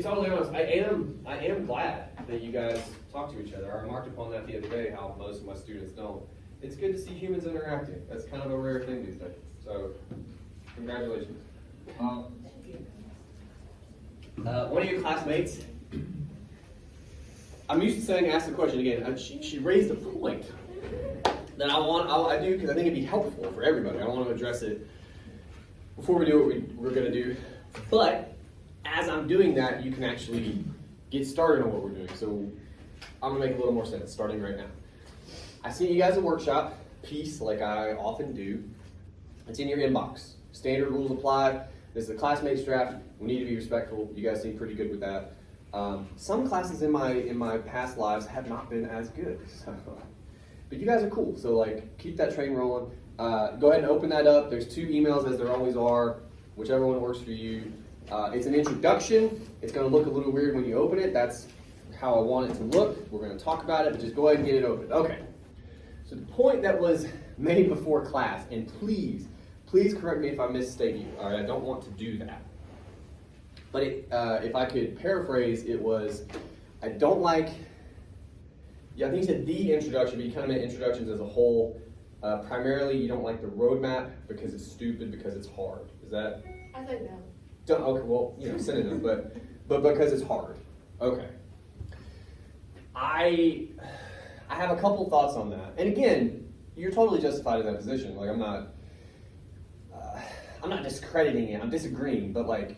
totally honest, I am glad that you guys talk to each other. I remarked upon that the other day, how most of my students don't. It's good to see humans interacting. That's kind of a rare thing these days. So, congratulations. One of your classmates, I'm used to saying, ask the question again. She raised a point that I do because I think it'd be helpful for everybody. I want to address it before we do what we're going to do. But as I'm doing that, you can actually get started on what we're doing. So I'm going to make a little more sense starting right now. I sent you guys a workshop piece like I often do. It's in your inbox. Standard rules apply. This is a classmates draft. We need to be respectful. You guys seem pretty good with that. Some classes in my past lives have not been as good. So, but you guys are cool. So like keep that train rolling. Go ahead and open that up. There's 2 emails as there always are, whichever one works for you. It's an introduction. It's going to look a little weird when you open it. That's how I want it to look. We're going to talk about it, but just go ahead and get it open. Okay. So the point that was made before class, and please correct me if I misstate you. All right, I don't want to do that. But if I could paraphrase, it was, I don't like, I think you said the introduction, but you kind of meant introductions as a whole. Primarily, you don't like the roadmap because it's stupid, because it's hard. Is that? I said no. Okay, well, synonym, but because it's hard. Okay. I have a couple thoughts on that. And again, you're totally justified in that position. Like, I'm not discrediting it. I'm disagreeing. But like,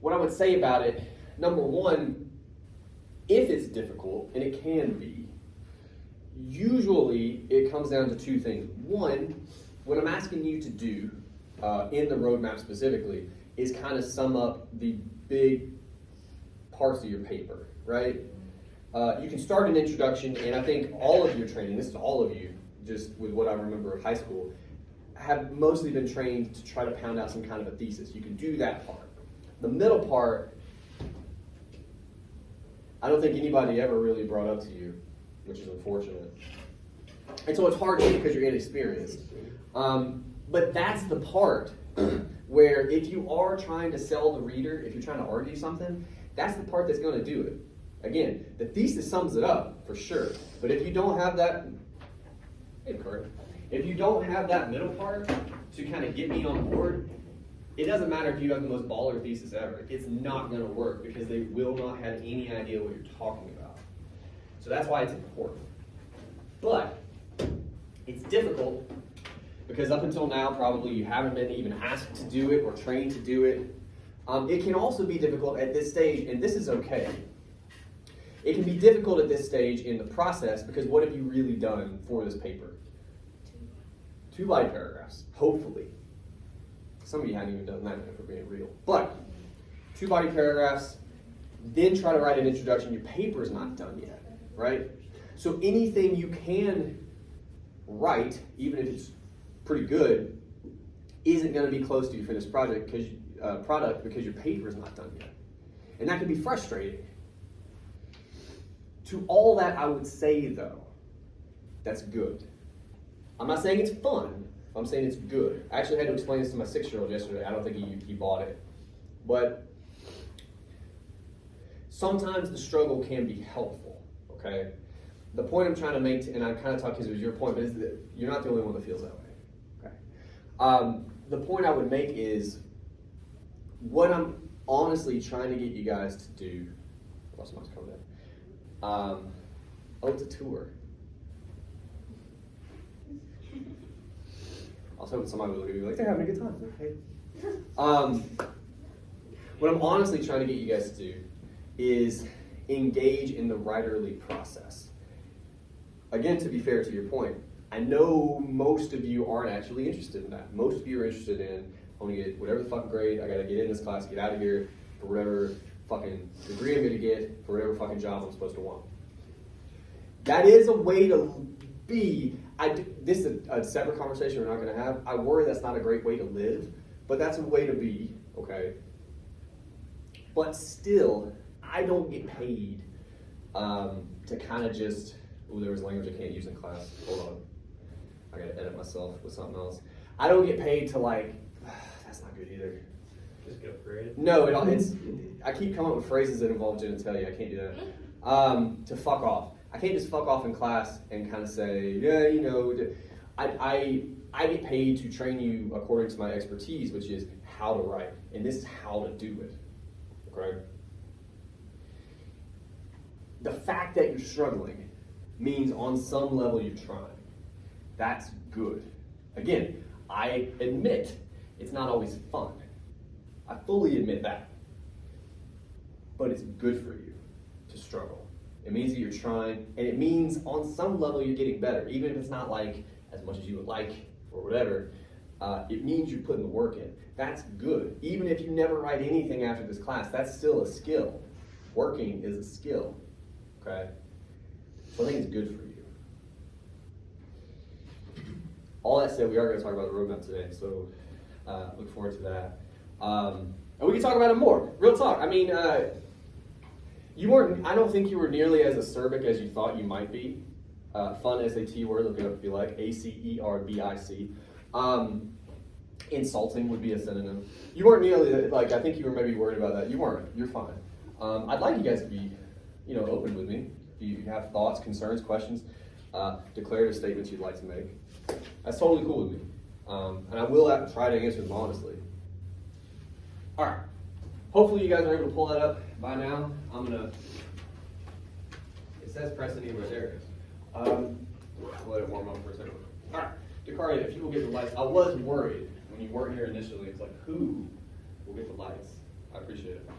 what I would say about it, number one, if it's difficult, and it can be, usually it comes down to 2 things. One, what I'm asking you to do in the roadmap specifically is kind of sum up the big parts of your paper, right? You can start an introduction, and I think all of your training, this is all of you, just with what I remember of high school, have mostly been trained to try to pound out some kind of a thesis. You can do that part. The middle part, I don't think anybody ever really brought up to you, which is unfortunate. And so it's hard because you're inexperienced. But that's the part where if you are trying to sell the reader, if you're trying to argue something, that's the part that's going to do it. Again, the thesis sums it up for sure. But if you don't have that, if you don't have that middle part to kind of get me on board, it doesn't matter if you have the most baller thesis ever. It's not going to work because they will not have any idea what you're talking about. So that's why it's important. But it's difficult because up until now, probably you haven't been even asked to do it or trained to do it. It can also be difficult at this stage, and this is okay. It can be difficult at this stage in the process because what have you really done for this paper? 2 body paragraphs, hopefully. Some of you haven't even done that if we're being real. But 2 body paragraphs, then try to write an introduction. Your paper's not done yet, right? So anything you can write, even if it's pretty good, isn't going to be close to your finished product because your paper's not done yet. And that can be frustrating. To all that, I would say, though, that's good. I'm not saying it's fun. I'm saying it's good. I actually had to explain this to my 6-year-old yesterday. I don't think he bought it. But sometimes the struggle can be helpful, okay? The point I'm trying to make, and I kind of talked because it was your point, but is that you're not the only one that feels that way, okay? The point I would make is what I'm honestly trying to get you guys to do. I lost my comment. It's a tour. I was hoping somebody would look at me like, they're having a good time. Okay. What I'm honestly trying to get you guys to do is engage in the writerly process. Again, to be fair to your point, I know most of you aren't actually interested in that. Most of you are interested in, I want to get whatever the fucking grade, I got to get in this class, get out of here for whatever fucking degree I'm going to get, for whatever fucking job I'm supposed to want. That is a way to be. This is a separate conversation we're not going to have. I worry that's not a great way to live, but that's a way to be, okay? But still, I don't get paid to kind of just, there was language I can't use in class. Hold on. I got to edit myself with something else. I don't get paid to like, that's not good either. Just go for it. No, it's. I keep coming up with phrases that involve genitalia. I can't do that. To fuck off. I can't just fuck off in class and kind of say, yeah, you know, I get paid to train you according to my expertise, which is how to write, and this is how to do it. Okay. The fact that you're struggling means on some level you're trying. That's good. Again, I admit it's not always fun. I fully admit that. But it's good for you to struggle. It means that you're trying, and it means on some level you're getting better, even if it's not like as much as you would like or whatever. It means you're putting the work in. That's good. Even if you never write anything after this class, that's still a skill. Working is a skill. Okay? So I think it's good for you. All that said, we are going to talk about the roadmap today, so look forward to that. And we can talk about it more. Real talk. I mean, you weren't. I don't think you were nearly as acerbic as you thought you might be. Fun SAT word. Look it up if you like. ACERBIC. Insulting would be a synonym. You weren't nearly like. I think you were maybe worried about that. You weren't. You're fine. I'd like you guys to be, open with me. If you have thoughts, concerns, questions, declarative statements you'd like to make. That's totally cool with me. And I will try to answer them honestly. All right. Hopefully you guys are able to pull that up by now. It says press anywhere. There it is. Let it warm up for a second. All right. Dakaria, if you will get the lights. I was worried when you weren't here initially. It's like, who will get the lights? I appreciate it.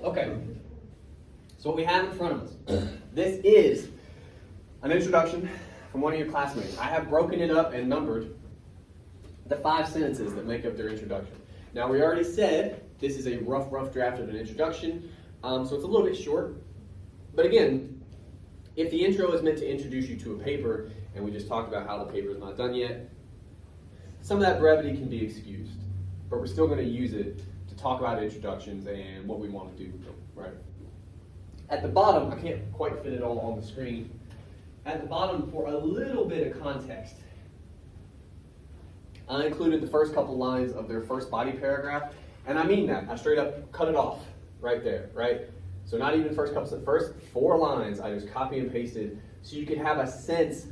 Okay. So what we have in front of us, this is an introduction from one of your classmates. I have broken it up and numbered the 5 sentences that make up their introduction. Now we already said this is a rough draft of an introduction, so it's a little bit short. But again, if the intro is meant to introduce you to a paper, and we just talked about how the paper is not done yet, some of that brevity can be excused. But we're still going to use it to talk about introductions and what we want to do with them, right? At the bottom, I can't quite fit it all on the screen. At the bottom, for a little bit of context, I included the first couple lines of their first body paragraph, and I mean that. I straight up cut it off right there, right? So not even first 4 lines, I just copy and pasted so you could have a sense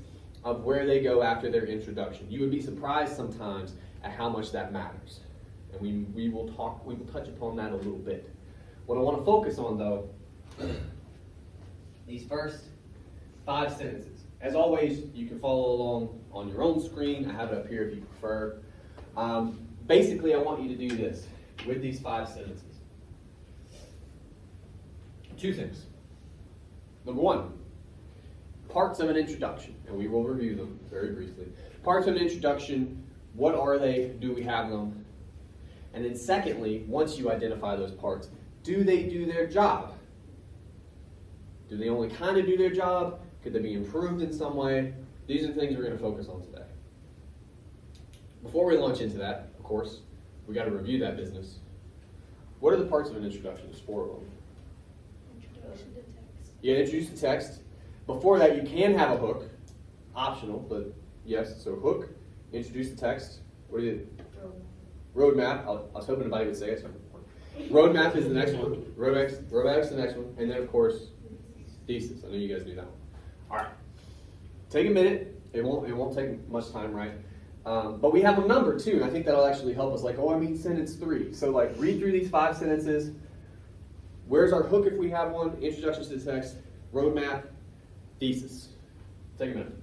of where they go after their introduction. You would be surprised sometimes at how much that matters. And we will touch upon that a little bit. What I want to focus on though, these first 5 sentences. As always, you can follow along on your own screen. I have it up here if you prefer. Basically, I want you to do this with these 5 sentences. 2 things. Number 1, parts of an introduction, and we will review them very briefly. Parts of an introduction, what are they? Do we have them? And then secondly, once you identify those parts, do they do their job? Do they only kind of do their job? Could they be improved in some way? These are the things we're going to focus on today. Before we launch into that, of course, we got to review that business. What are the parts of an introduction? There's 4 of them. Introduction to text. Yeah, introduce the text. Before that, you can have a hook. Optional, but yes. So hook, introduce the text. What do you do? Roadmap. I was hoping nobody would say it. So roadmap is the next one. Roadmap is the next one. And then, of course, thesis. I know you guys knew that one. All right. Take a minute. It won't take much time, right? But we have a number too, and I think that'll actually help us. Like, I mean sentence 3. So like, read through these 5 sentences. Where's our hook if we have one? Introduction to the text, roadmap, thesis. Take a minute.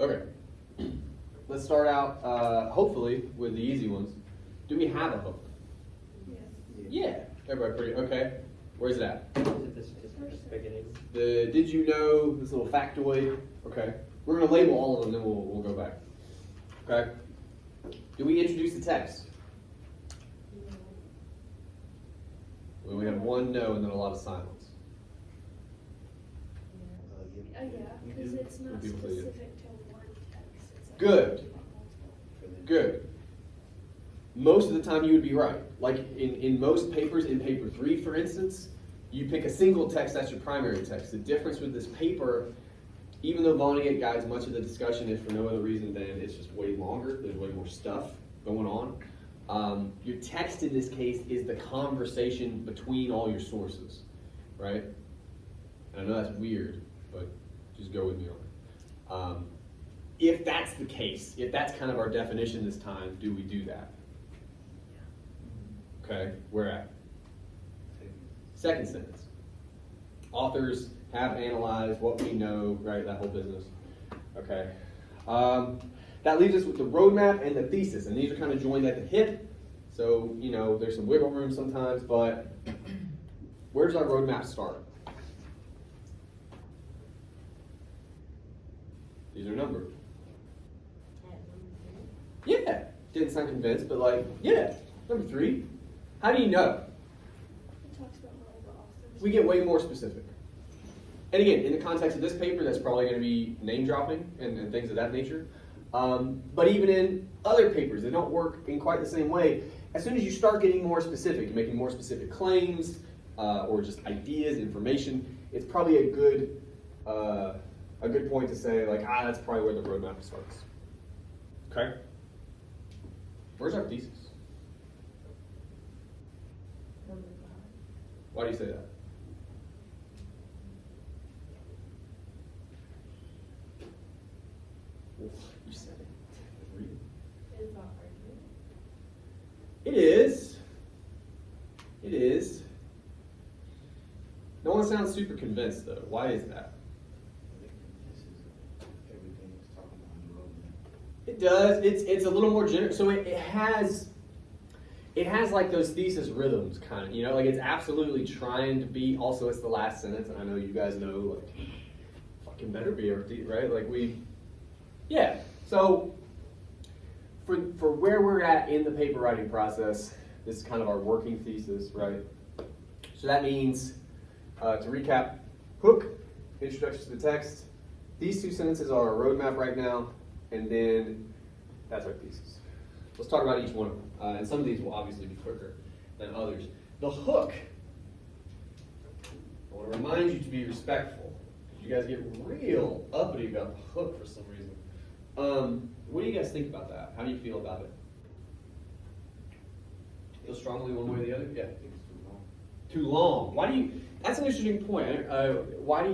Okay. Let's start out, hopefully, with the easy ones. Do we have a hook? Yes. Yeah. Everybody pretty, okay. Where's it at? Is it the statistics beginning? The did you know, this little factoid. Okay. We're going to label all of them, then we'll go back. Okay. Do we introduce the text? Well, we have one no and then a lot of silence. Yeah, because it's not People say it. specific to one text. It's like Good. multiple. Good. Most of the time you would be right. Like in most papers, in paper 3 for instance, you pick a single text, that's your primary text. The difference with this paper, even though Vonnegut guides much of the discussion is for no other reason than it's just way longer, there's way more stuff going on. Your text in this case is the conversation between all your sources, right? And I know that's weird, but just go with me on it. If that's the case, if that's kind of our definition this time, do we do that? Okay, where at? Second sentence. Authors have analyzed what we know, right, that whole business. Okay. That leaves us with the roadmap and the thesis, and these are kind of joined at the hip, so, you know, there's some wiggle room sometimes, but where does our roadmap start? These are numbered. Yeah, didn't sound convinced, but like, yeah, number 3. How do you know? It talks about all the authors. We get way more specific. And again, in the context of this paper, that's probably going to be name dropping and things of that nature. But even in other papers, they don't work in quite the same way. As soon as you start getting more specific, making more specific claims, or just ideas, information, it's probably a good point to say, like, that's probably where the roadmap starts. Okay? Where's our thesis? Why do you say that? You said it. Read it. It's not argument. It is. It is. No one sounds super convinced, though. Why is that? It does. It's a little more general. So it has like those thesis rhythms, kind of. You know, like it's absolutely trying to be. Also, it's the last sentence, and I know you guys know, like, fucking better be our right? Like yeah. So for where we're at in the paper writing process, this is kind of our working thesis, right? So that means, to recap, hook, introduction to the text. These 2 sentences are our roadmap right now, and then that's our thesis. Let's talk about each one of them. And some of these will obviously be quicker than others. The hook. I want to remind you to be respectful. You guys get real uppity about the hook for some reason. What do you guys think about that? How do you feel about it? Feel strongly one way or the other? Yeah. Too long. Why do you? That's an interesting point. Why do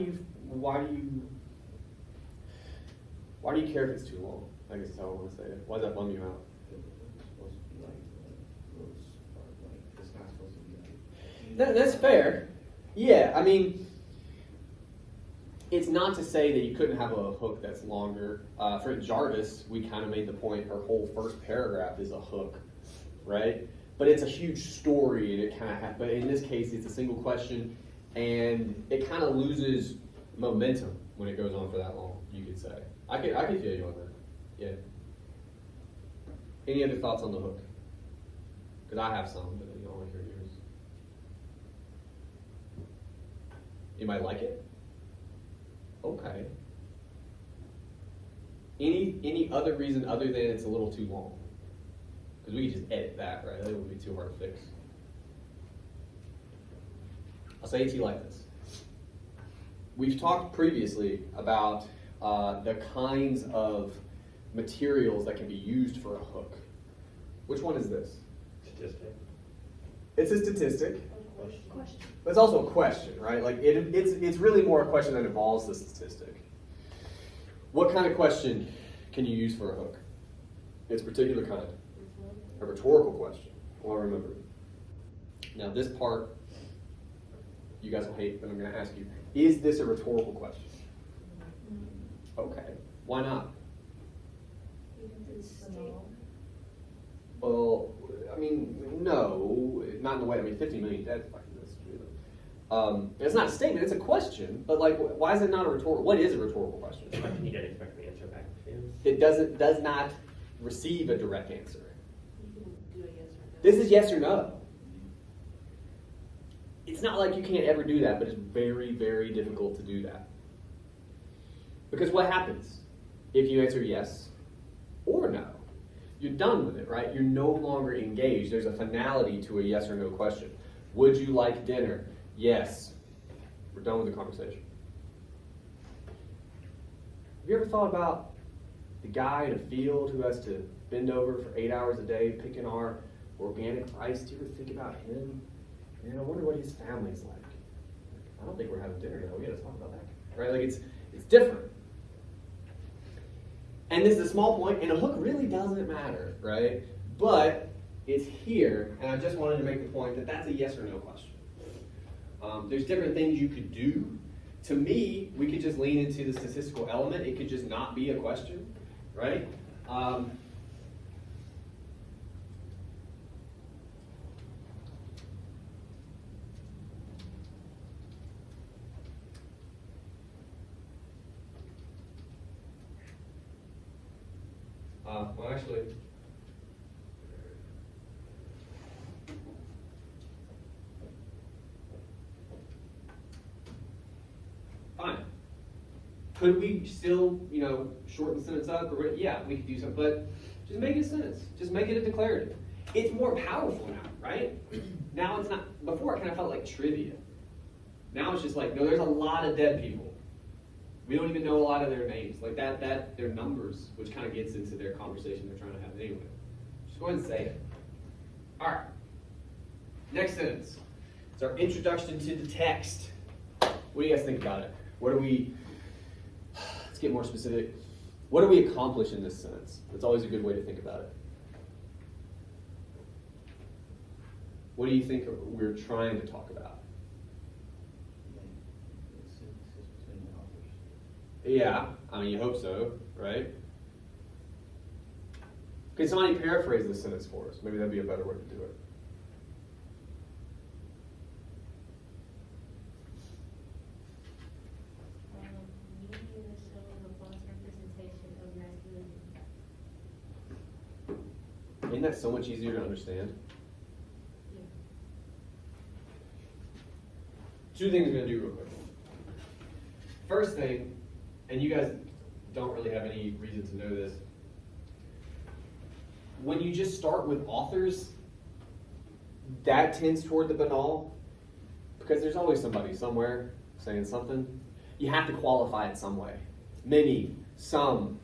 you care if it's too long? I guess that's how I want to say it. Why does that bum you out? That's fair. Yeah, I mean, it's not to say that you couldn't have a hook that's longer. For Jarvis, we kind of made the point her whole first paragraph is a hook, right? But it's a huge story, and it kind of. But in this case, it's a single question, and it kind of loses momentum when it goes on for that long. You could say. I could feel you on that. Yeah. Any other thoughts on the hook? Because I have some, but I want to hear yours. Anybody like it? Okay. Any other reason other than it's a little too long? Because we could just edit that, right? That would be too hard to fix. I'll say it to you like this. We've talked previously about the kinds of materials that can be used for a hook. Which one is this? Statistic. It's a statistic. Question. But it's also a question, right? Like it's really more a question that involves the statistic. What kind of question can you use for a hook? It's a particular kind. A rhetorical question. Well, remember. Now this part, you guys will hate, but I'm going to ask you, is this a rhetorical question? Okay. Why not? It's state. Well, I mean, no, not in the way. I mean, 50 million dead. That's true. It's not a statement; it's a question. But like, why is it not a rhetorical? What is a rhetorical question? Like, you don't expect the answer back to you. It does not receive a direct answer. You can do a yes or no. This is yes or no. It's not like you can't ever do that, but it's very, very difficult to do that. Because what happens if you answer yes or no? You're done with it, right? You're no longer engaged. There's a finality to a yes or no question. Would you like dinner? Yes. We're done with the conversation. Have you ever thought about the guy in a field who has to bend over for 8 hours a day picking our organic rice? Do you ever think about him? Man, I wonder what his family's like. I don't think we're having dinner now. We gotta talk about that. Right? Like it's different. And this is a small point, and a hook really doesn't matter, right? But it's here, and I just wanted to make the point that that's a yes or no question. There's different things you could do. To me, we could just lean into the statistical element. It could just not be a question, right? Well, actually, fine. Could we still, shorten the sentence up? Or yeah, we could do something, but just make it a sentence. Just make it a declarative. It's more powerful now, right? Now it's not. Before it kind of felt like trivia. Now it's just like, no, there's a lot of dead people. We don't even know a lot of their names. Like that their numbers, which kind of gets into their conversation they're trying to have anyway. Just go ahead and say it. All right. Next sentence. It's our introduction to the text. What do you guys think about it? Let's get more specific. What do we accomplish in this sentence? That's always a good way to think about it. What do you think we're trying to talk about? Yeah, I mean, you hope so, right? Can somebody paraphrase this sentence for us? Maybe that'd be a better way to do it. Media shows a false representation of masculinity. Isn't that so much easier to understand? Yeah. Two things I'm going to do real quick. First thing, and you guys don't really have any reason to know this, when you just start with authors, that tends toward the banal, because there's always somebody somewhere saying something. You have to qualify it some way. Many, some,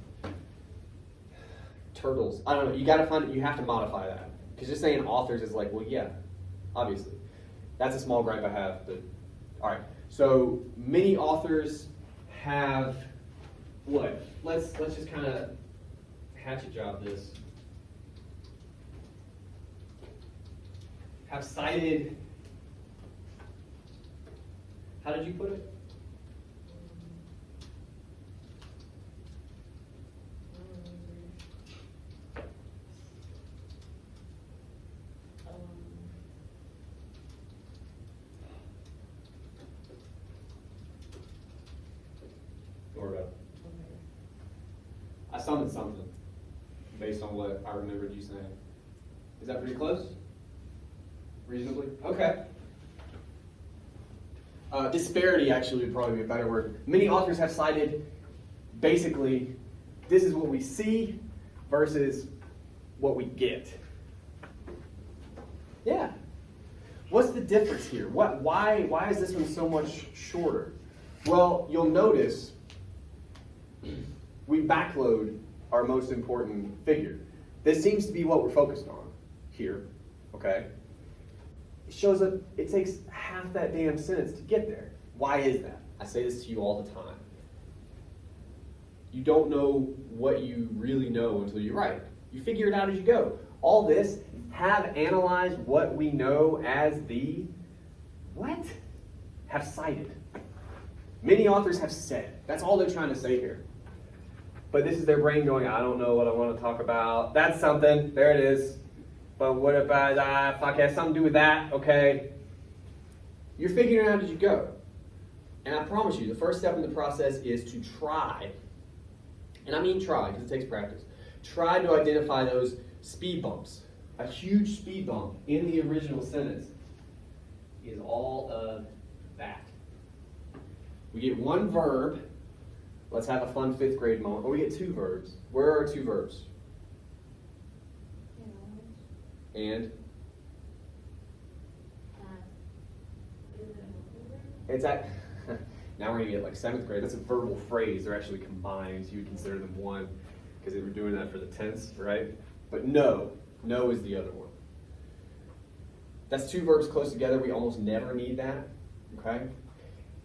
turtles. I don't know. You got to find it. You have to modify that, because just saying authors is like, well, yeah, obviously. That's a small gripe I have. But all right. So many authors have what? Let's just kind of hatchet job this. Have cited. How did you put it? I summoned something based on what I remembered you saying. Is that pretty close? Reasonably? Okay. Disparity actually would probably be a better word. Many authors have cited basically this is what we see versus what we get. Yeah. What's the difference here? Why is this one so much shorter? Well, you'll notice we backload our most important figure. This seems to be what we're focused on here, okay? It shows up, it takes half that damn sentence to get there. Why is that? I say this to you all the time. You don't know what you really know until you write. You figure it out as you go. All this, have analyzed what we know as the what? Have cited. Many authors have said. That's all they're trying to say here. but this is their brain going, I don't know what I want to talk about. That's something. There it is. But what about fuck, it has something to do with that? Okay. You're figuring out as you go. And I promise you, the first step in the process is to try, and I mean try because it takes practice, try to identify those speed bumps. A huge speed bump in the original sentence is all of that. We get one verb. Let's have a fun 5th grade moment. Or we get 2 verbs. Where are 2 verbs? And? It's at, now we're going to get like 7th grade. That's a verbal phrase. They're actually combined. So you would consider them one because they were doing that for the tense, right? But no is the other one. That's 2 verbs close together. We almost never need that, okay?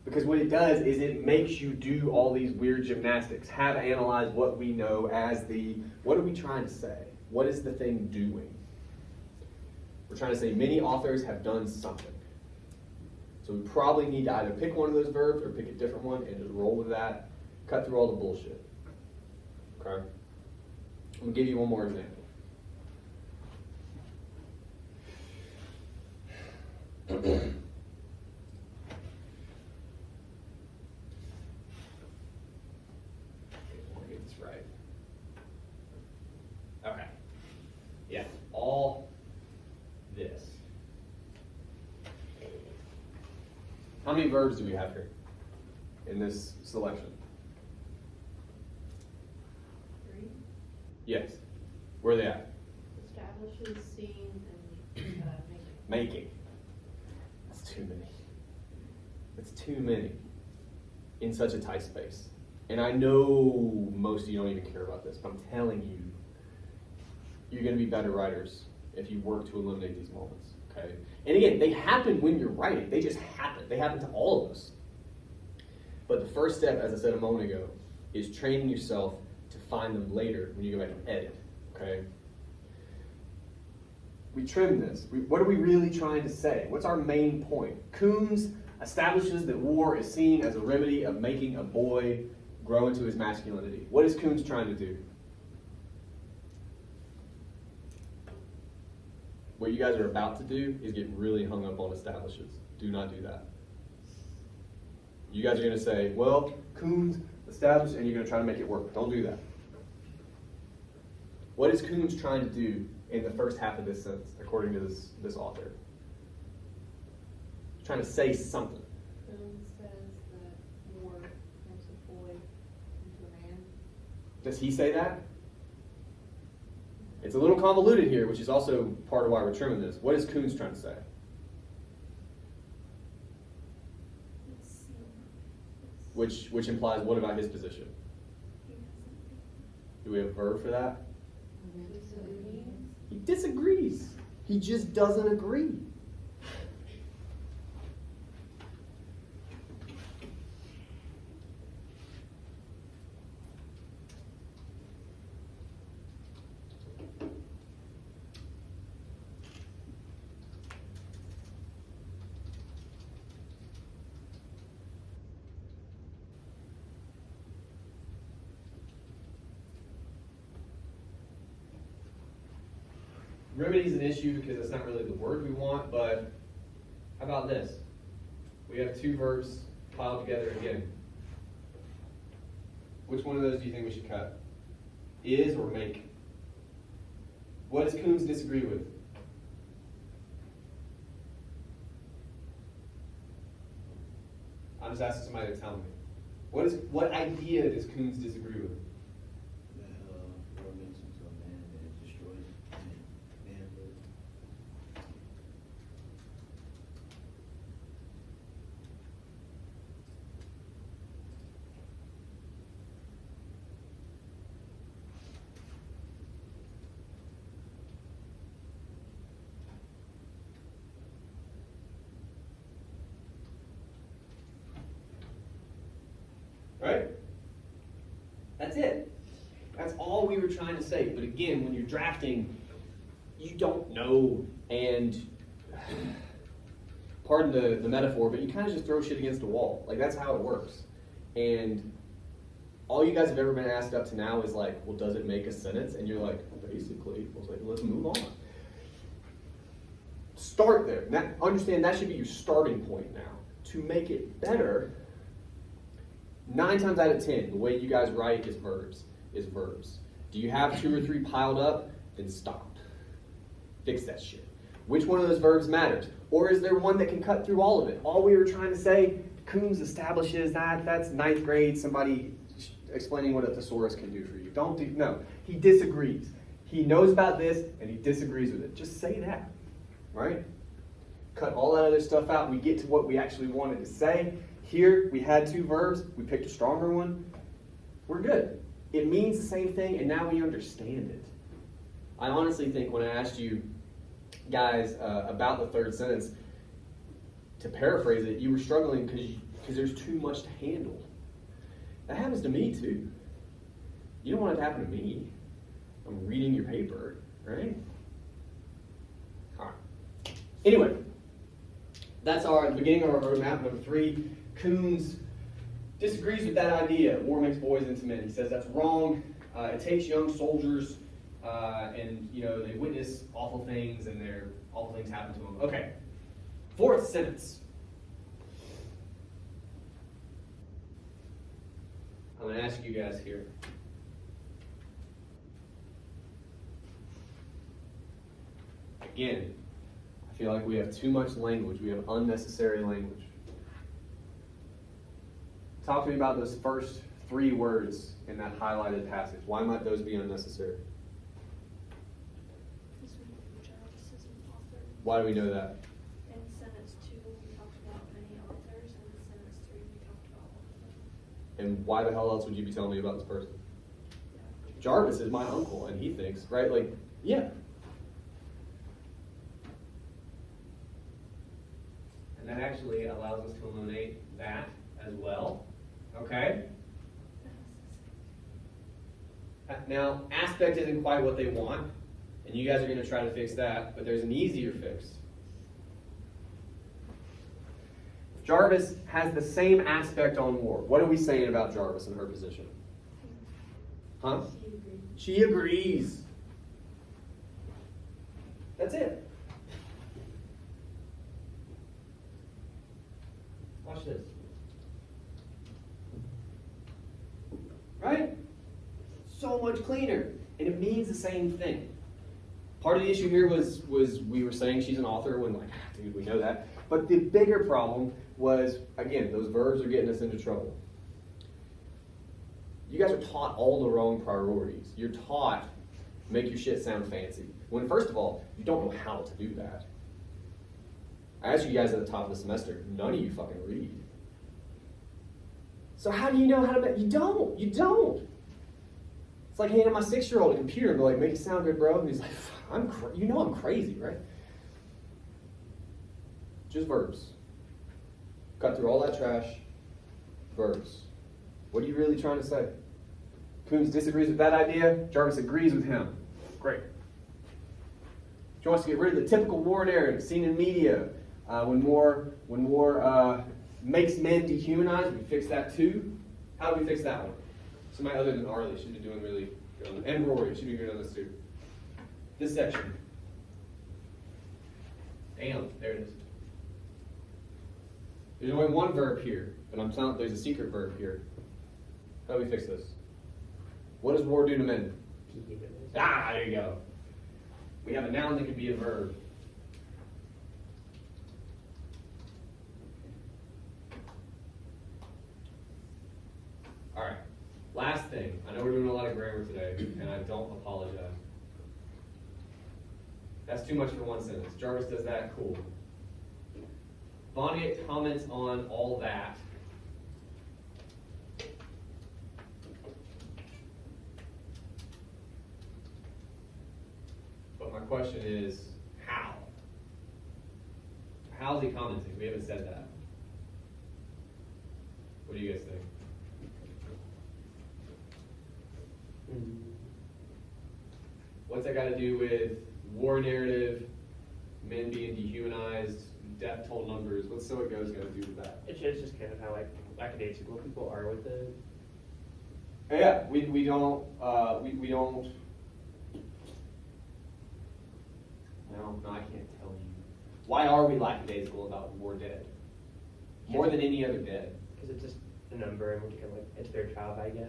Because what it does is it makes you do all these weird gymnastics. Have analyze what we know as the, what are we trying to say? What is the thing doing? We're trying to say many authors have done something. So we probably need to either pick one of those verbs or pick a different one and just roll with that. Cut through all the bullshit. Okay? I'm going to give you one more example. I want to get this right. Okay. Yeah, all this. How many verbs do we have here in this selection? 3. Yes. Where are they at? Establishes, seen, and Making. That's too many. That's too many in such a tight space. And I know most of you don't even care about this, but I'm telling you, you're going to be better writers if you work to eliminate these moments. Okay? And again, they happen when you're writing. They just happen. They happen to all of us. But the first step, as I said a moment ago, is training yourself to find them later when you go back and edit. Okay? We trim this. What are we really trying to say? What's our main point? Coons establishes that war is seen as a remedy of making a boy grow into his masculinity. What is Coons trying to do? What you guys are about to do is get really hung up on establishes. Do not do that. You guys are going to say, well, Coons established, and you're going to try to make it work. Don't do that. What is Coons trying to do in the first half of this sentence, according to this author? He's trying to say something. Boone says that war makes a boy into a man. Does he say that? It's a little convoluted here, which is also part of why we're trimming this. What is Coons trying to say? Which implies what about his position? Do we have a verb for that? He disagrees. He just doesn't agree. Remedy is an issue because it's not really the word we want, but how about this? We have 2 verbs piled together again. Which one of those do you think we should cut? Is or make? What does Coons disagree with? I'm just asking somebody to tell me. What idea does Coons disagree with? War makes him to a man and it destroys manhood. Right? That's it. That's all we were trying to say. But again, when you're drafting, you don't know, and pardon the metaphor, but you kind of just throw shit against the wall. Like, that's how it works. And all you guys have ever been asked up to now is like, well, does it make a sentence? And you're like, basically. I was like, let's move on. Start there. Now, understand that should be your starting point now. To make it better, 9 times out of 10, the way you guys write is verbs. Do you have 2 or 3 piled up? Then stop. Fix that shit. Which one of those verbs matters? Or is there one that can cut through all of it? All we were trying to say, Coombs establishes that's 9th grade, somebody explaining what a thesaurus can do for you. No. He disagrees. He knows about this and he disagrees with it. Just say that, right? Cut all that other stuff out. We get to what we actually wanted to say. Here, we had 2 verbs. We picked a stronger one. We're good. It means the same thing, and now we understand it. I honestly think when I asked you guys about the third sentence, to paraphrase it, you were struggling because there's too much to handle. That happens to me too. You don't want it to happen to me. I'm reading your paper, right? All right. Anyway, that's the beginning of our roadmap. Number 3, Coombs disagrees with that idea. War makes boys into men. He says that's wrong. It takes young soldiers, and they witness awful things, and awful things happen to them. Okay. 4th sentence. I'm going to ask you guys here. Again, I feel like we have too much language. We have unnecessary language. Talk to me about those first 3 words in that highlighted passage. Why might those be unnecessary? Jarvis is an author. Why do we know that? In sentence 2, we talked about many authors, and in sentence 3, we talked about one of them. And why the hell else would you be telling me about this person? Yeah. Jarvis is my uncle, and he thinks, right? Like, yeah. And that actually allows us to eliminate that as well. Okay? Now, aspect isn't quite what they want, and you guys are going to try to fix that, but there's an easier fix. Jarvis has the same aspect on war. What are we saying about Jarvis and her position? Huh? She agrees. That's it. Watch this. Right? So much cleaner. And it means the same thing. Part of the issue here was we were saying she's an author when, like, dude, we know that. But the bigger problem was, again, those verbs are getting us into trouble. You guys are taught all the wrong priorities. You're taught make your shit sound fancy. When, first of all, you don't know how to do that. I asked you guys at the top of the semester, none of you fucking read. So how do you know how to make? You don't. It's like handing my 6-year-old a computer and be like, make it sound good, bro. And he's like, I'm crazy, right? Just verbs. Cut through all that trash. Verbs. What are you really trying to say? Coombs disagrees with that idea. Jarvis agrees with him. Great. She wants to get rid of the typical war narrative seen in media. When war makes men dehumanized, we fix that too. How do we fix that one? Somebody other than Arlie should be doing really good. And Rory should be good on this too. This section. Damn, there it is. There's only one verb here, but I'm telling there's a secret verb here. How do we fix this? What does war do to men? There you go. We have a noun that could be a verb. All right. Last thing. I know we're doing a lot of grammar today, and I don't apologize. That's too much for one sentence. Jarvis does that. Cool. Vonnegut comments on all that. But my question is, how? How's he commenting? We haven't said that. What do you guys think? What's that got to do with war narrative, men being dehumanized, death toll numbers? What's So It Goes got to do with that? It's just kind of how like lackadaisical people are with it. Yeah, we don't, we don't. No, I can't tell you. Why are we lackadaisical about war dead? More than any other dead. Because it's just a number, and we can like, it's their job, I guess.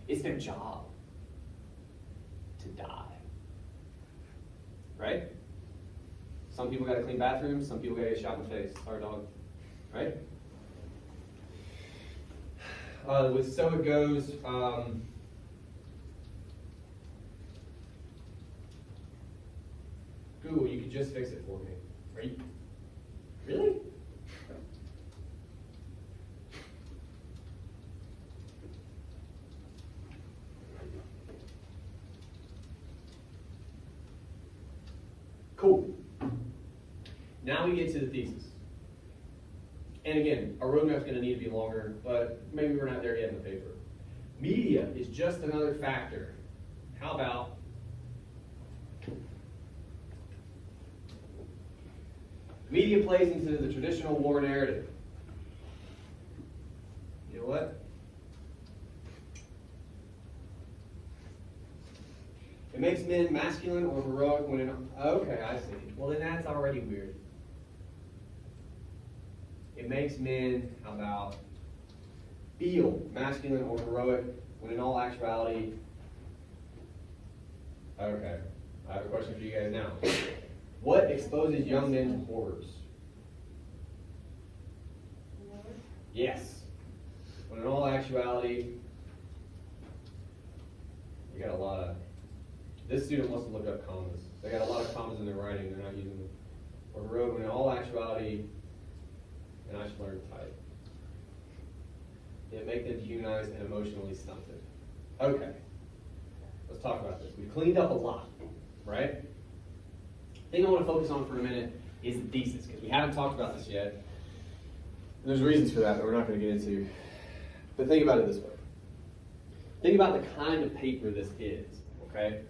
It's their job to die. Right? Some people gotta clean bathrooms, some people gotta get shot in the face. Sorry, dog. Right? With So It Goes, Google, you could just fix it for me. Are you? Really? Cool. Now we get to the thesis. And again, our roadmap's going to need to be longer, but maybe we're not there yet in the paper. Media is just another factor. How about media plays into the traditional war narrative? You know what? It makes men masculine or heroic when okay, I see. Well, then that's already weird. It makes men, how about, feel masculine or heroic when in all actuality, okay, I have a question for you guys now. What exposes young men to horrors? Yes. When in all actuality, we got a lot of, this student wants to look up commas. They got a lot of commas in their writing, they're not using them. Or heroic when in all actuality, and I should learn to type. It make them dehumanized and emotionally stunted. Okay, let's talk about this. We cleaned up a lot, right? The thing I want to focus on for a minute is the thesis, because we haven't talked about this yet. And there's reasons for that we're not going to get into. But think about it this way. Think about the kind of paper this is, okay?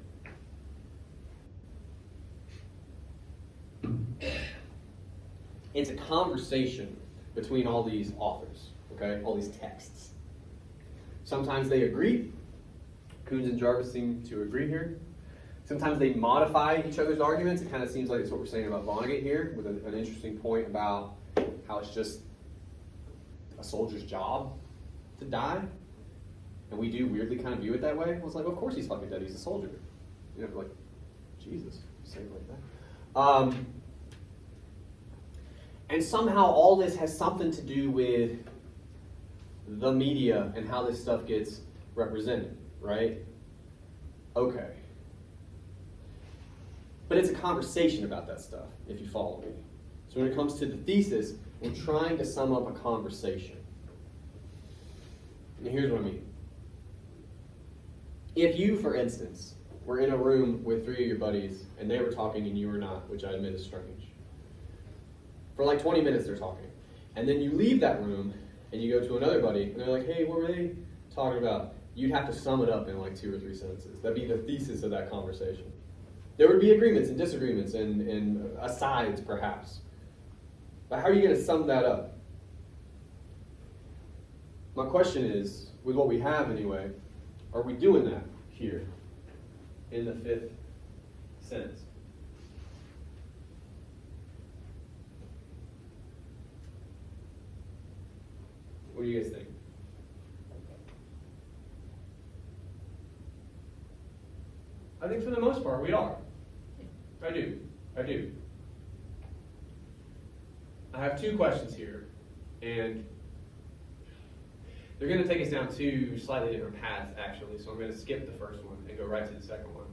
It's a conversation between all these authors, okay? All these texts. Sometimes they agree. Coons and Jarvis seem to agree here. Sometimes they modify each other's arguments. It kind of seems like it's what we're saying about Vonnegut here, with an interesting point about how it's just a soldier's job to die. And we do weirdly kind of view it that way. Well, it's like, well, of course he's fucking dead. He's a soldier. You know, like, Jesus, say it like that. And somehow all this has something to do with the media and how this stuff gets represented, right? Okay. But it's a conversation about that stuff, if you follow me. So when it comes to the thesis, we're trying to sum up a conversation. And here's what I mean. If you, for instance, were in a room with 3 of your buddies and they were talking and you were not, which I admit is strange. For like 20 minutes they're talking. And then you leave that room and you go to another buddy and they're like, hey, what were they talking about? You'd have to sum it up in like 2 or 3 sentences. That'd be the thesis of that conversation. There would be agreements and disagreements and asides perhaps. But how are you going to sum that up? My question is, with what we have anyway, are we doing that here in the 5th sentence? What do you guys think? I think for the most part we are. I do. I have 2 questions here, and they're going to take us down 2 slightly different paths, actually, so I'm going to skip the first one and go right to the second one.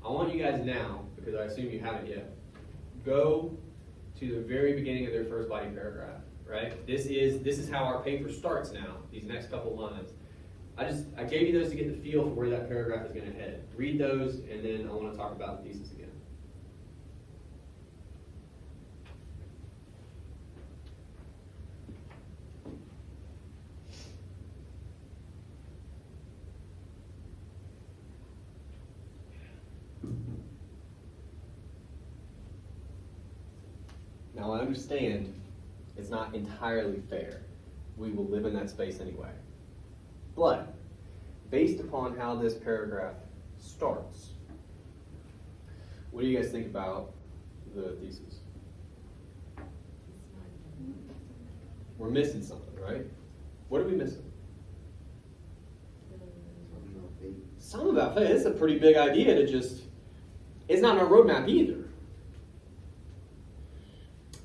I want you guys now, because I assume you haven't yet, go to the very beginning of their first body paragraph, right? This is how our paper starts now, these next couple lines. I gave you those to get the feel for where that paragraph is going to head. Read those, and then I want to talk about the thesis again. Now I understand it's not entirely fair. We will live in that space anyway. But based upon how this paragraph starts, what do you guys think about the thesis? We're missing something, right? What are we missing? Something about faith. Something about faith. It's a pretty big idea to just, it's not on our roadmap either.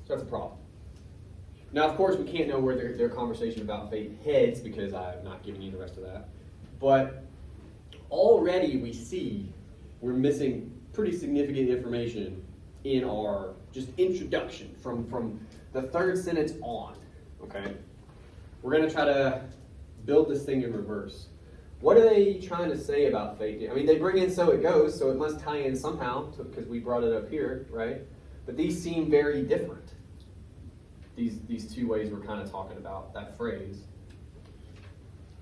So that's a problem. Now, of course, we can't know where their conversation about faith heads because I have not given you the rest of that. But already we see we're missing pretty significant information in our just introduction from the third sentence on. Okay? We're going to try to build this thing in reverse. What are they trying to say about faith? I mean, they bring in so it goes, so it must tie in somehow because we brought it up here, right? But these seem very different. These two ways we're kind of talking about, that phrase.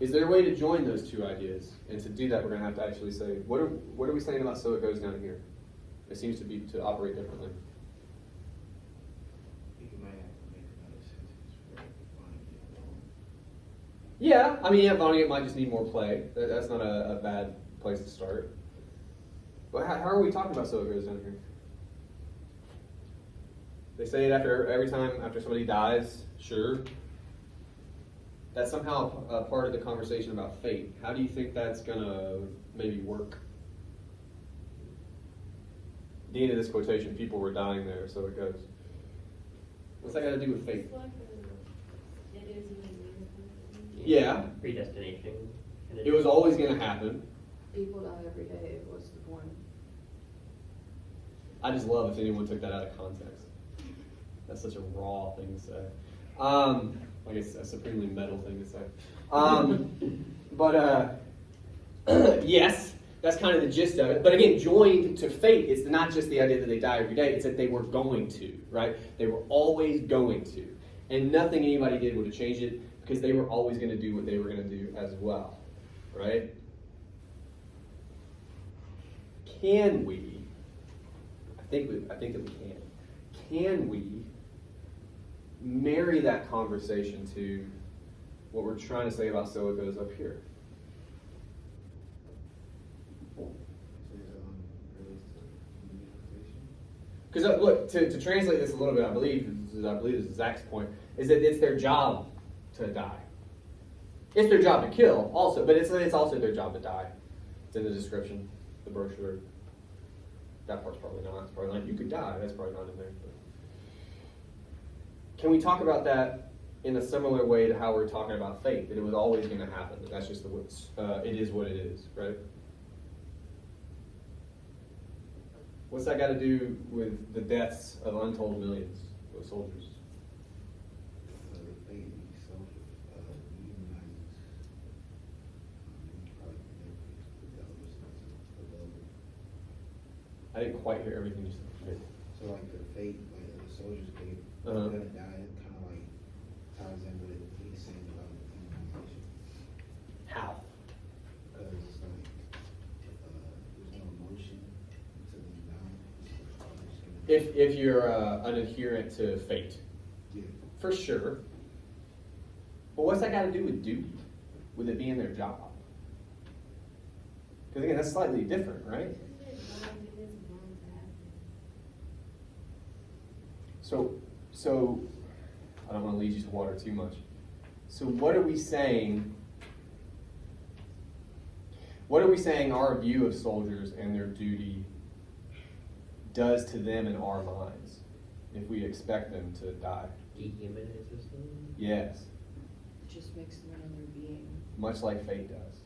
Is there a way to join those two ideas? And to do that, we're going to have to actually say, what are we saying about so it goes down here? It seems to be to operate differently. I think you might have to make another sentence for Vonnegut alone. Yeah, I mean, yeah, Vonnegut might just need more play. That's not a bad place to start. But how are we talking about so it goes down here? They say it every time after somebody dies, sure. That's somehow a part of the conversation about fate. How do you think that's going to maybe work? At the end of this quotation, people were dying there, so it goes. What's that got to do with fate? It's like it is what it is. Yeah, Predestination. it was always going to happen. People die every day. What's the point? I just love if anyone took that out of context. That's such a raw thing to say. Like it's a supremely metal thing to say. Yes, that's kind of the gist of it. But again, joined to fate, it's not just the idea that they die every day, it's that they were going to, right? They were always going to. And nothing anybody did would have changed it because they were always going to do what they were going to do as well, right? Can we, I think that we can we marry that conversation to what we're trying to say about so it goes up here? So it's relates to communication. Because look, to translate this a little bit, I believe this is Zach's point, is that it's their job to die. It's their job to kill also, but it's also their job to die. It's in the description, the brochure. That part's probably not. It's probably like you could die. That's probably not in there. But. Can we talk about that in a similar way to how we're talking about fate? That it was always going to happen. That that's just it is what it is, right? What's that got to do with the deaths of untold millions of soldiers? The faith itself humanizes. Probably connect with the other sense of love. I didn't quite hear everything you said. So like the faith, like the soldiers gave, Uh-huh. they're gonna die, it kind of like ties in with what he's saying about humanization. How? Because it's like, there's no emotion to them dying. It's just gonna- If you're an adherent to fate, Yeah. for sure. But what's that got to do with duty? With it being their job? Because again, that's slightly different, right? It is bound to happen. So I don't want to lead you to water too much. So what are we saying? What are we saying our view of soldiers and their duty does to them in our minds if we expect them to die? Dehumanizes them. Yes, It just makes them another being. much like fate does.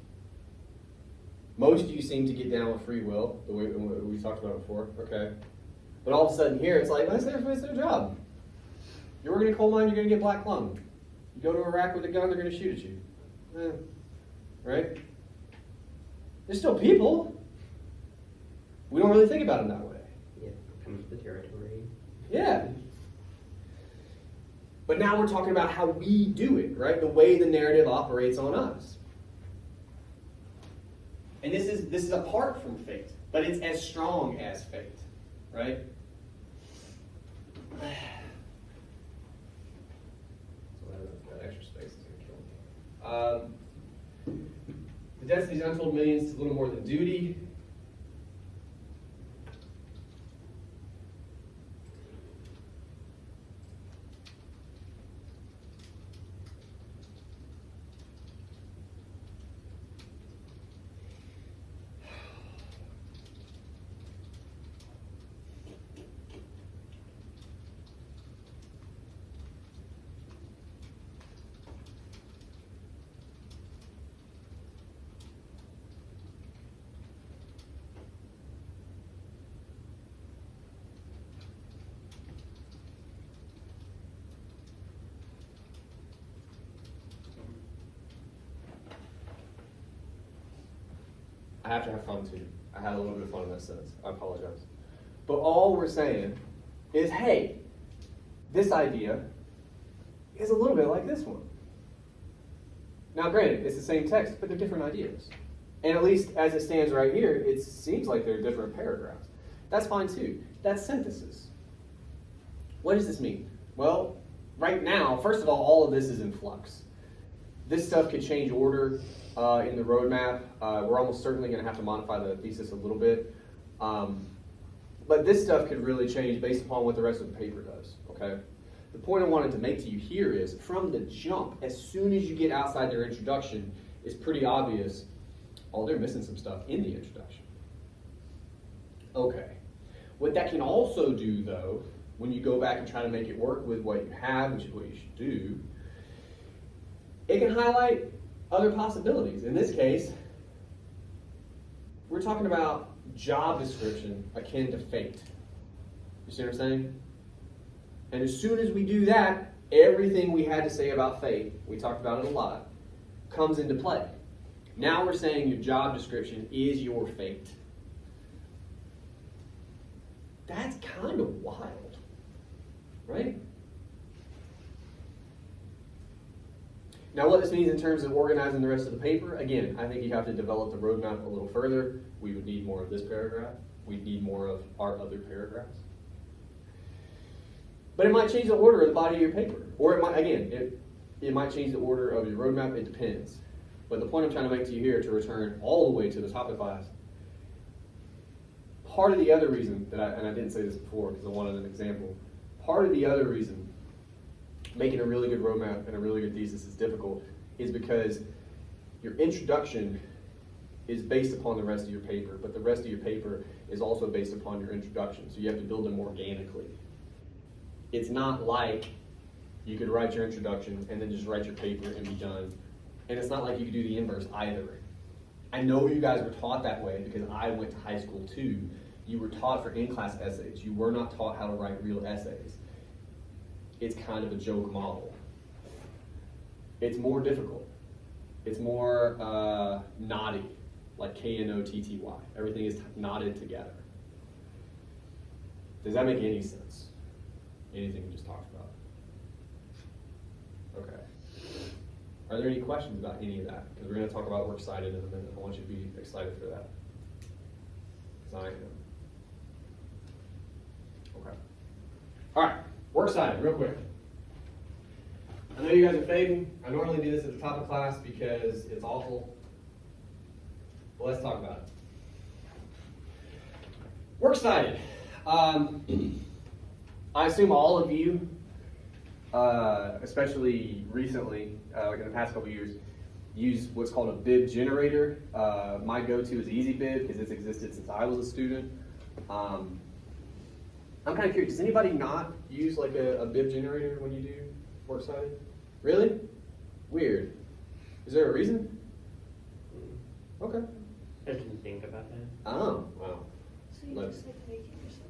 Most of you seem to get down with free will, the way we talked about before, okay? But all of a sudden here, it's like, that's their job. You're working in a coal mine, you're going to get black lung. You go to Iraq with a gun, they're going to shoot at you. Right? They're still people. We don't really think about them that way. Yeah, comes with the territory. Yeah. But now we're talking about how we do it, right? The way the narrative operates on us. And this is apart from fate, but it's as strong as fate, right? So that extra space is going to kill me. The necessities, untold millions to little more than duty. I have to have fun too. I had a little bit of fun in that sense. I apologize. But all we're saying is, hey, this idea is a little bit like this one. Now, granted, it's the same text, but they're different ideas. And at least as it stands right here, it seems like they're different paragraphs. That's fine too. That's synthesis. What does this mean? Well, right now, first of all of this is in flux. This stuff could change order in the roadmap. We're almost certainly going to have to modify the thesis a little bit. But this stuff could really change based upon what the rest of the paper does, okay? The point I wanted to make to you here is, from the jump, as soon as you get outside their introduction, it's pretty obvious, oh, they're missing some stuff in the introduction. Okay. What that can also do, though, when you go back and try to make it work with what you have, which is what you should do, it can highlight other possibilities. In this case, we're talking about job description akin to fate. You see what I'm saying? And as soon as we do that, everything we had to say about fate, we talked about it a lot, comes into play. Now we're saying your job description is your fate. That's kind of wild, right? Now what this means in terms of organizing the rest of the paper, again, I think you have to develop the roadmap a little further. We would need more of this paragraph. We'd need more of our other paragraphs. But it might change the order of the body of your paper. Or it might, again, it might change the order of your roadmap. It depends. But the point I'm trying to make to you here, to return all the way to the top of the class, part of the other reason that and I didn't say this before because I wanted an example, part of the other reason making a really good roadmap and a really good thesis is difficult is because your introduction is based upon the rest of your paper, but the rest of your paper is also based upon your introduction, so you have to build them organically. It's not like you could write your introduction and then just write your paper and be done, and it's not like you could do the inverse either. I know you guys were taught that way because I went to high school too. You were taught for in-class essays. You were not taught how to write real essays. It's kind of a joke model. It's more difficult. It's more knotty, like K-N-O-T-T-Y. Everything is knotted together. Does that make any sense? Anything we just talked about? Okay. Are there any questions about any of that? Because we're going to talk about Works Cited in a minute. I want you to be excited for that. Because I am. Okay. All right. Works Cited, real quick. I know you guys are fading. I normally do this at the top of class because it's awful. But let's talk about it. Works Cited. I assume all of you, especially recently, like in the past couple years, use what's called a bib generator. My go-to is EasyBib because it's existed since I was a student. I'm kind of curious, does anybody not use like a bib generator when you do Works Cited? Really? Weird. Is there a reason? Okay. I didn't think about that. Oh, wow. So you Let's- just like make it yourself?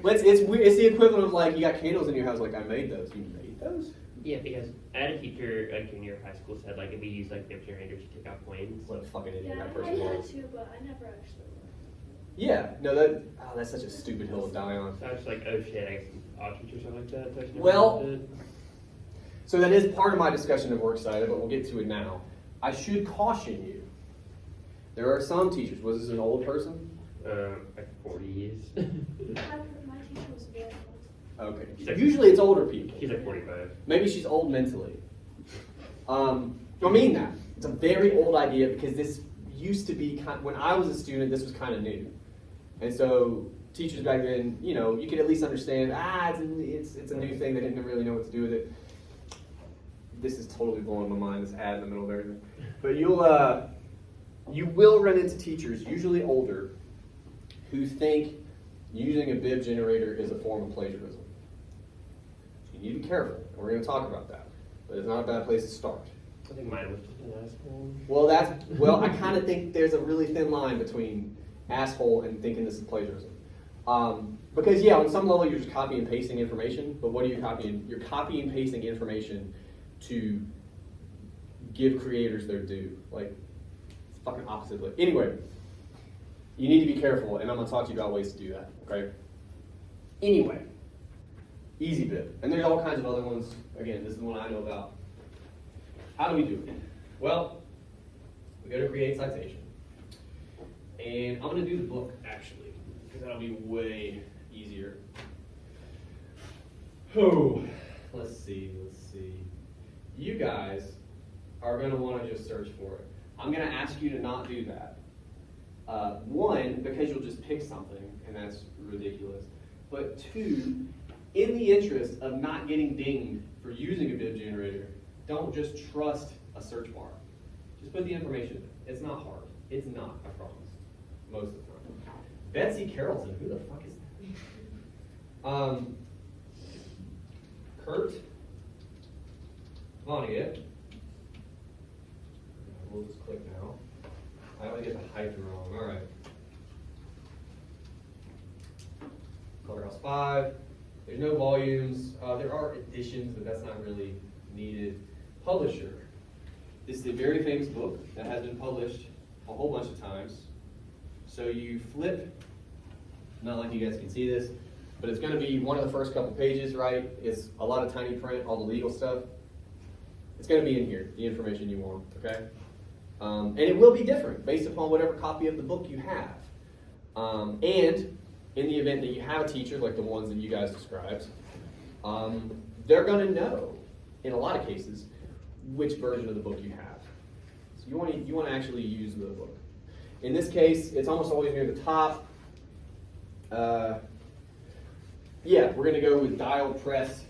Well, it's weird. It's the equivalent of like you got candles in your house. Like I made those. You made those? Yeah, because I had a teacher at junior high school said like if we use like bib generators to take out coins. What a fucking idiot Yeah, that I person had was. too, but I never actually learned. Yeah. No, that's such a stupid hill to die on. So I was like, oh shit, I guess ostrich or something like that. So I just never Well- used it. So that is part of my discussion of Works Cited, but we'll get to it now. I should caution you. There are some teachers. Was this an old person? Like 40s. My teacher was very old. Okay. Usually it's older people. He's like 45. Maybe she's old mentally. I mean that. It's a very old idea because this used to be when I was a student, this was kind of new. And so teachers back then, you know, you could at least understand, it's a new thing, they didn't really know what to do with it. This is totally blowing my mind, this ad in the middle of everything. But you will run into teachers, usually older, who think using a bib generator is a form of plagiarism. You need to be careful, and we're going to talk about that. But it's not a bad place to start. I think mine was just an asshole. Well, I kind of think there's a really thin line between asshole and thinking this is plagiarism. Because yeah, on some level you're just copying and pasting information, but what are you copying? You're copying and pasting information to give creators their due. Like, it's fucking opposite. Like, anyway, you need to be careful, and I'm going to talk to you about ways to do that, okay? Anyway, EasyBib. And there's all kinds of other ones. Again, this is the one I know about. How do we do it? Well, we go to create citation. And I'm going to do the book, actually, because that'll be way easier. Oh, let's see. You guys are going to want to just search for it. I'm going to ask you to not do that. One, because you'll just pick something, and that's ridiculous. But two, in the interest of not getting dinged for using a bib generator, don't just trust a search bar. Just put the information in. It's not hard. It's not, I promise. Most of the time. Betsy Carrollton, who the fuck is that? Kurt Vonnegut. We'll just click now. I always get the hyphen wrong. All right. Colorhouse 5. There's no volumes. There are editions, but that's not really needed. Publisher. This is a very famous book that has been published a whole bunch of times. So you flip, not like you guys can see this, but it's going to be one of the first couple pages, right? It's a lot of tiny print, all the legal stuff. It's going to be in here, the information you want, okay? And it will be different based upon whatever copy of the book you have. And in the event that you have a teacher like the ones that you guys described, they're going to know, in a lot of cases, which version of the book you have. So you want to actually use the book. In this case, it's almost always near the top. Yeah, we're going to go with Dial Press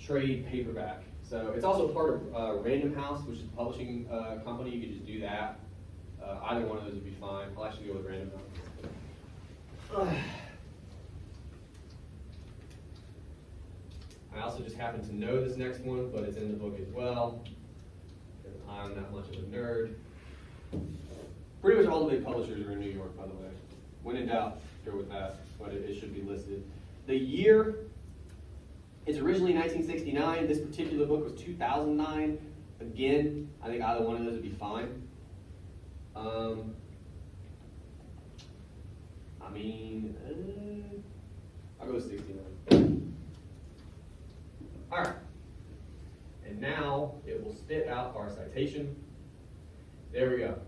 Trade Paperback. So it's also part of Random House, which is a publishing company. You could just do that. Either one of those would be fine. I'll actually go with Random House. I also just happen to know this next one, but it's in the book as well, because I'm not much of a nerd. Pretty much all the big publishers are in New York, by the way. When in doubt, go with that, but it should be listed. The year is originally 1969. This particular book was 2009. Again, I think either one of those would be fine. I mean, I'll go with 69. All right. And now it will spit out our citation. There we go.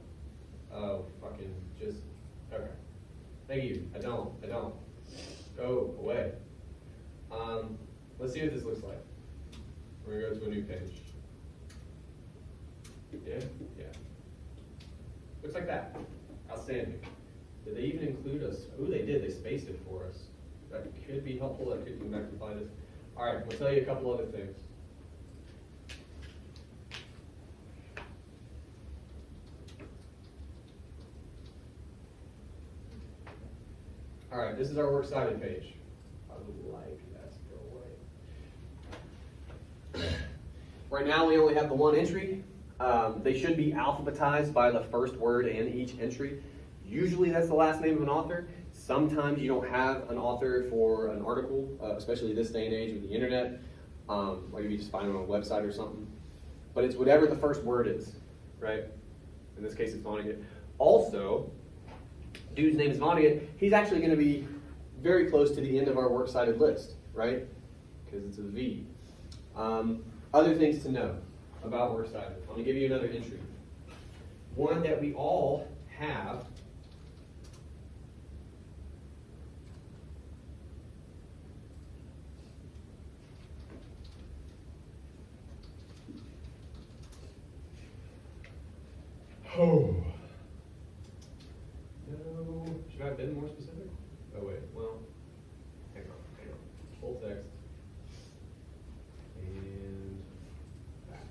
Oh, fucking just, okay. Thank you. I don't. Go away. Let's see what this looks like. We're gonna go to a new page. Yeah? Looks like that. Outstanding. Did they even include us? Oh, they did. They spaced it for us. That could be helpful. That could come back and find us. All right, we'll tell you a couple other things. All right, this is our works cited page. I would like that to go away. Right now, we only have the one entry. They should be alphabetized by the first word in each entry. Usually that's the last name of an author. Sometimes you don't have an author for an article, especially this day and age with the internet. Like if you just find it on a website or something. But it's whatever the first word is, right? In this case, it's Vonnegut. Also, dude's name is Vonnegut. He's actually going to be very close to the end of our works cited list, right? Because it's a V. Other things to know about works cited. I'm going to give you another entry. One that we all have. Oh. No, should I have been more specific? Oh wait, well, hang on. Full text. And that.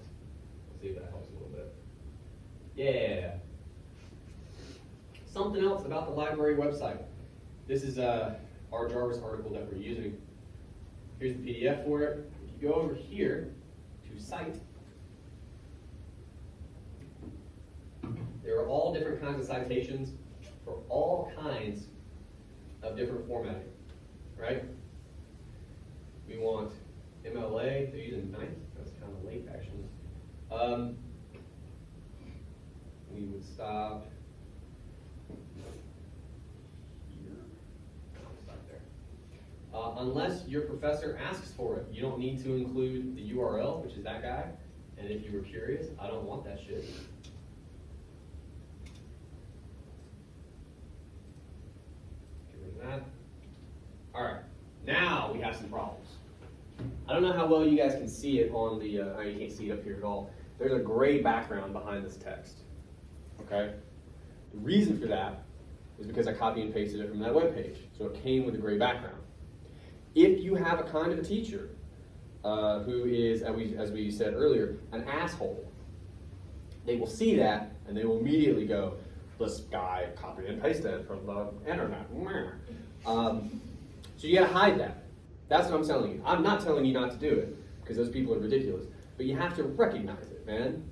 Let's see if that helps a little bit. Yeah. Something else about the library website. This is our Jarvis article that we're using. Here's the PDF for it. If you go over here to Cite, there are all different kinds of citations for all kinds of different formatting, right? We want MLA, they're using 9th, that's kind of late actually. We would stop here. Stop there. Unless your professor asks for it, you don't need to include the URL, which is that guy. And if you were curious, I don't want that shit. Get rid of that. All right, now we have some problems. I don't know how well you guys can see it on the, you can't see it up here at all. There's a gray background behind this text, okay? The reason for that is because I copy and pasted it from that web page, so it came with a gray background. If you have a kind of a teacher who is, as we said earlier, an asshole, they will see that and they will immediately go, this guy copied and pasted from the internet. So you gotta hide that. That's what I'm telling you. I'm not telling you not to do it, because those people are ridiculous. But you have to recognize it, man.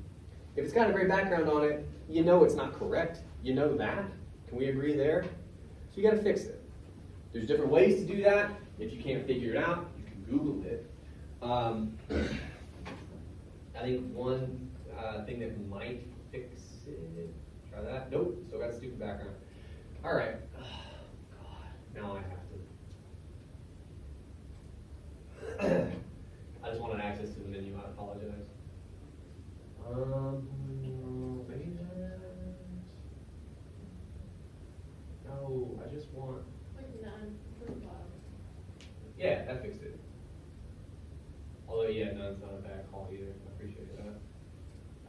If it's got a gray background on it, you know it's not correct. You know that. Can we agree there? So you gotta fix it. There's different ways to do that. If you can't figure it out, you can Google it. I think one thing that might fix it, try that. Nope, still got a stupid background. All right. Oh, God, now I have to. I just wanted access to the menu, I apologize. Maybe that. No, I just want. Like none for the bottom. Yeah, that fixed it. Although, yeah, none's not a bad call either. I appreciate that.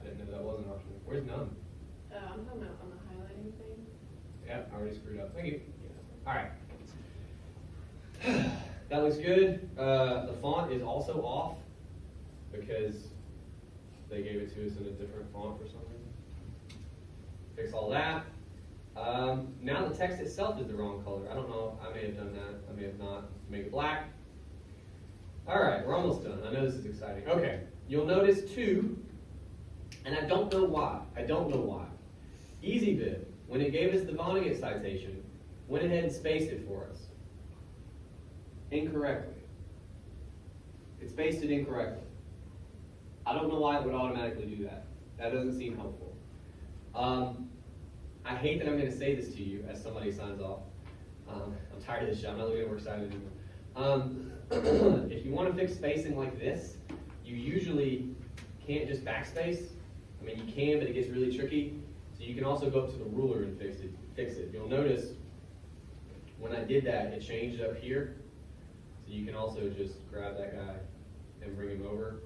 I didn't know that was an option. Where's none? I'm talking about on the highlighting thing. Yeah, I already screwed up. Thank you. All right. That looks good. The font is also off because they gave it to us in a different font for some reason. Fix all that. Now the text itself is the wrong color. I don't know. I may have done that. I may have not. Make it black. All right, we're almost done. I know this is exciting. Okay, you'll notice too, and I don't know why. EasyBib, when it gave us the Vonnegut citation, went ahead and spaced it for us. Incorrectly. It spaced it incorrectly. I don't know why it would automatically do that. That doesn't seem helpful. I hate that I'm going to say this to you as somebody signs off. I'm tired of this shit. I'm not looking at work side anymore. If you want to fix spacing like this, you usually can't just backspace. I mean, you can, but it gets really tricky. So you can also go up to the ruler and fix it. You'll notice when I did that, it changed up here. So you can also just grab that guy and bring him over.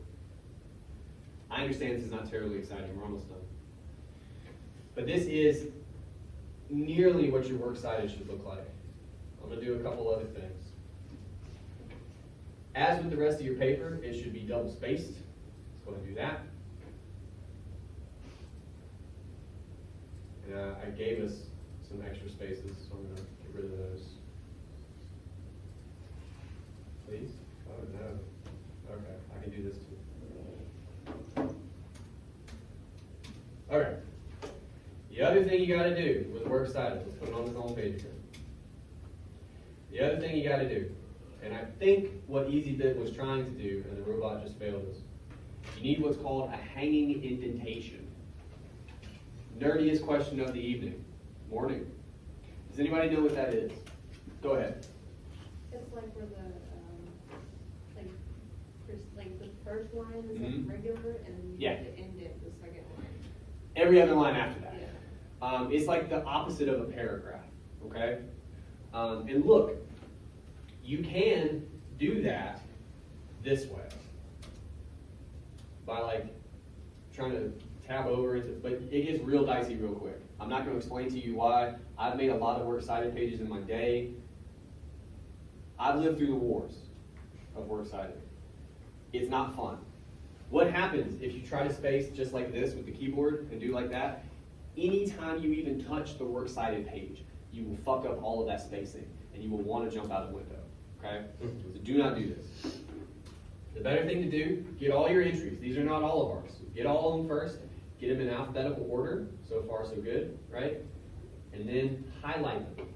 I understand this is not terribly exciting. We're almost done. But this is nearly what your works cited should look like. I'm going to do a couple other things. As with the rest of your paper, it should be double spaced. Let's go ahead and do that. And, I gave us some extra spaces, so I'm going to get rid of those. Please? Oh, no. Okay, I can do this too. Okay. The other thing you got to do with works cited, let's put it on this home page again. The other thing you got to do, and I think what EasyBib was trying to do, and the robot just failed us, you need what's called a hanging indentation. Nerdiest question of the evening. Morning. Does anybody know what that is? Go ahead. It's like where the, like the first line is Mhm. like regular, and then you Yeah. have to indent the second line. Every other line after that. Yeah. It's like the opposite of a paragraph, okay? And look, you can do that this way by like trying to tab over into, but it gets real dicey real quick. I'm not gonna explain to you why. I've made a lot of works cited pages in my day. I've lived through the wars of works cited. It's not fun. What happens if you try to space just like this with the keyboard and do like that? Anytime you even touch the works cited page, you will fuck up all of that spacing and you will want to jump out the window, okay? So do not do this. The better thing to do, get all your entries. These are not all of ours. Get all of them first, get them in alphabetical order. So far, so good, right? And then highlight them.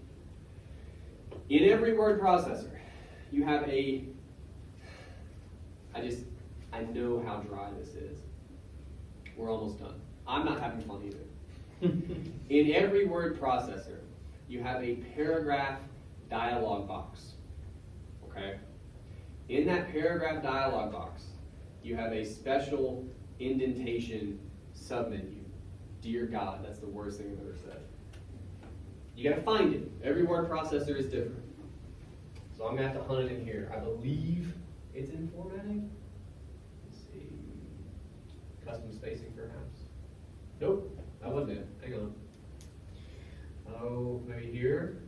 In every word processor, you have I know how dry this is. We're almost done. I'm not having fun either. In every word processor, you have a paragraph dialog box, okay? In that paragraph dialog box, you have a special indentation submenu. Dear God, that's the worst thing I've ever said. You gotta find it. Every word processor is different. So I'm gonna have to hunt it in here. I believe it's in formatting. Let's see. Custom spacing perhaps. Nope, that wasn't it. Hang on. Oh, maybe here.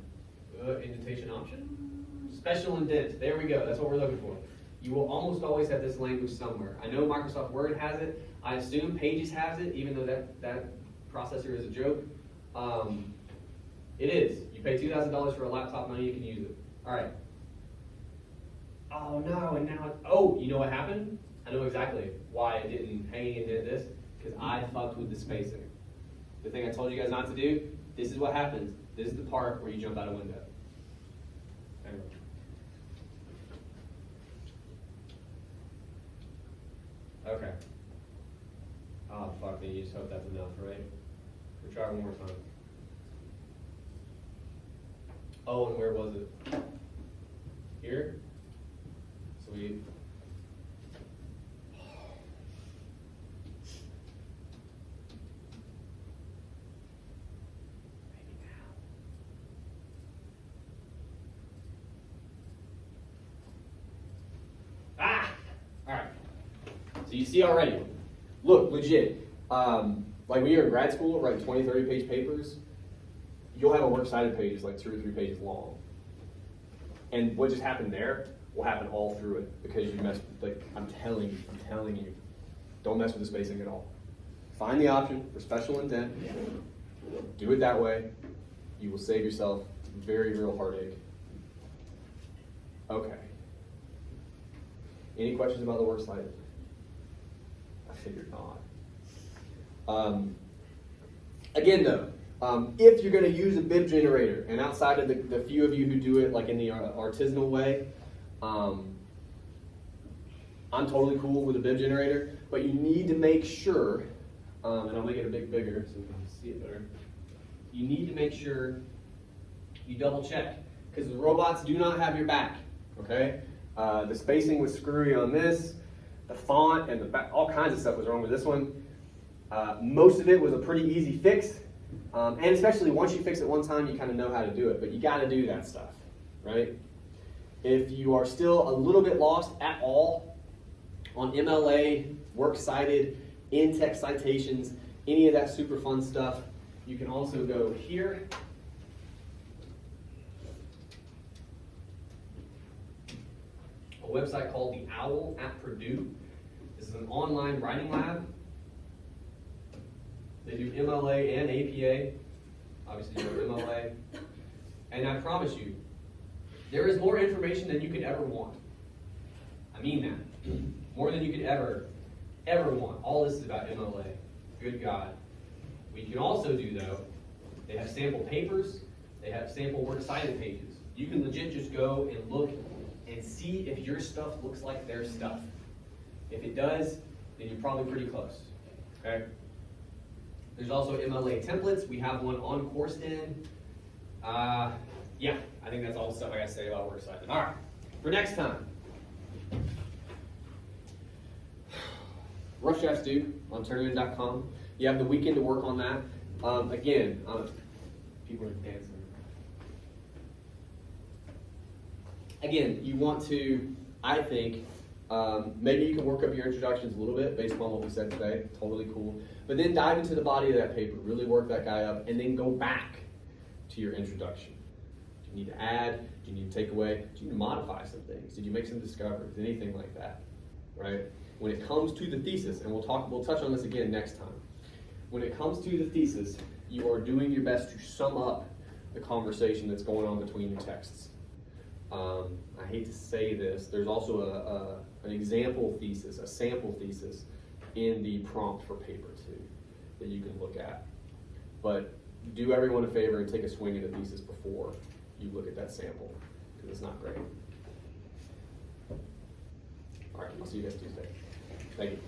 Indentation option. Special indent. There we go. That's what we're looking for. You will almost always have this language somewhere. I know Microsoft Word has it. I assume Pages has it, even though that processor is a joke. It is. You pay $2,000 for a laptop, now you can use it. All right. Oh no, and now oh, you know what happened? I know exactly why it didn't hang indent this, because I fucked with the spacing. The thing I told you guys not to do, this is what happens. This is the part where you jump out a window. Anyway. Okay. Oh fuck, then you just hope that's enough, right? We'll try one more time. Oh, and where was it? Here? Sweet. Maybe now. Ah! Alright. So you see already. Look, legit. Like when you're in grad school, writing 20, 30 page papers, you'll have a works cited page that's like 2 or 3 pages long. And what just happened there will happen all through it because you messed, like, I'm telling you, don't mess with the spacing at all. Find the option for special indent, do it that way, you will save yourself very real heartache. Okay. Any questions about the works cited? I figured not. Again though, if you're going to use a bib generator, and outside of the few of you who do it like in the artisanal way, I'm totally cool with a bib generator, but you need to make sure, and I'll make it a bit bigger so you can see it better. You need to make sure you double check, because the robots do not have your back, okay? The spacing was screwy on this, the font and the back, all kinds of stuff was wrong with this one. Most of it was a pretty easy fix. And especially once you fix it one time, you kind of know how to do it, but you got to do that stuff, right? If you are still a little bit lost at all on MLA, works cited, in-text citations, any of that super fun stuff, you can also go here. A website called The Owl at Purdue. This is an online writing lab. They do MLA and APA, obviously you know MLA. And I promise you, there is more information than you could ever want. I mean that. More than you could ever want. All this is about MLA. Good God. What you can also do though, they have sample papers, they have sample works cited pages. You can legit just go and look and see if your stuff looks like their stuff. If it does, then you're probably pretty close, okay? There's also MLA templates. We have one on CourseDen. Yeah, I think that's all the stuff I gotta say about works cited. All right, for next time. Rough Drafts Due on Turnitin.com. You have the weekend to work on that. Again, people are dancing. Again, you want to, I think, Maybe you can work up your introductions a little bit based upon what we said today. Totally cool. But then dive into the body of that paper. Really work that guy up, and then go back to your introduction. Do you need to add? Do you need to take away? Do you need to modify some things? Did you make some discoveries? Anything like that, right? When it comes to the thesis, and we'll touch on this again next time. When it comes to the thesis, you are doing your best to sum up the conversation that's going on between your texts. I hate to say this, there's also an example thesis, a sample thesis in the prompt for paper 2 that you can look at. But do everyone a favor and take a swing at the thesis before you look at that sample, because it's not great. All right, I'll see you guys Tuesday. Thank you.